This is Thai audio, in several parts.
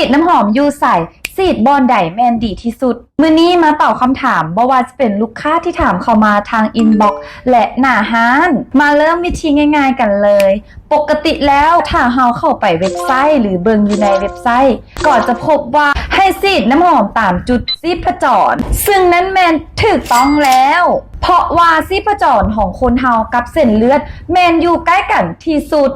ดน้ำหอมยูใส่สีดบอนไดแมนดีที่สุดมื้อนี้มาตอบคำถามบ่ว่าจะเป็นลูกค้าที่ถามเข้ามาทางอินบ็อกซ์และหน้าร้านมาเริ่มวิธีง่ายๆกันเลยปกติแล้วถ้าเราเข้าไปเว็บไซต์หรือเบิ่งอยู่ในเว็บไซต์ก็จะพบว่าให้สีดน้ำหอมตามจุดชีพจรซึ่งนั้นแมนถูกต้องแล้วเพราะว่าชีพจรของคนเฮากับเส้นเลือดแมนอยู่ใกล้กันที่สุด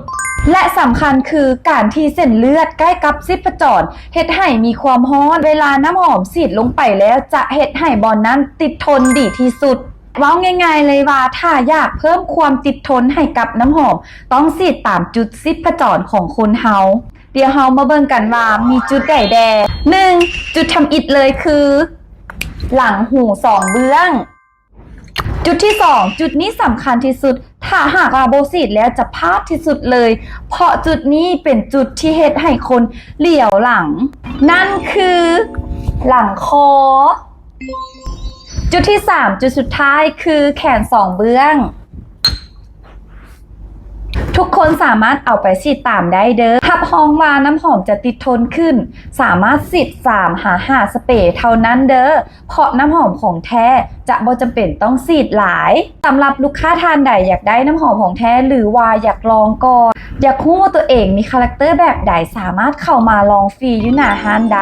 และสำคัญคือการที่เส้นเลือดใกล้กับชีพจรเฮ็ดให้มีความร้อนเวลาน้ำหอมฉีดลงไปแล้วจะเฮ็ดให้บอนนั้นติดทนดีที่สุดเว้าง่ายๆเลยว่าถ้าอยากเพิ่มความติดทนให้กับน้ำหอมต้องฉีดตามจุดชีพจรของคนเฮาเดี๋ยวเฮามาเบิ่งกันว่ามีจุดใดแด1จุดทำอิฐเลยคือหลังหู2เบื้องจุดที่2จุดนี้สำคัญที่สุดถ้าหากว่าโบฉีดแล้วจะพลาดที่สุดเลยเพราะจุดนี้เป็นจุดที่เฮ็ดให้คนเหลียวหลังนั่นคือหลังคอจุดที่3จุดสุดท้ายคือแขน2เบื้องทุกคนสามารถเอาไปฉีดตามได้เด้อรับรองว่าน้ำหอมจะติดทนขึ้นสามารถฉีด3-5สเปรย์เท่านั้นเด้อเพราะน้ำหอมของแท้จะบ่จำเป็นต้องฉีดหลายสำหรับลูกค้าท่านใดอยากได้น้ำหอมของแท้หรือว่าอยากลองก่อนอยากรู้ว่าตัวเองมีคาแรคเตอร์แบบใดสามารถเข้ามาลองฟรีอยู่หน้าร้านได้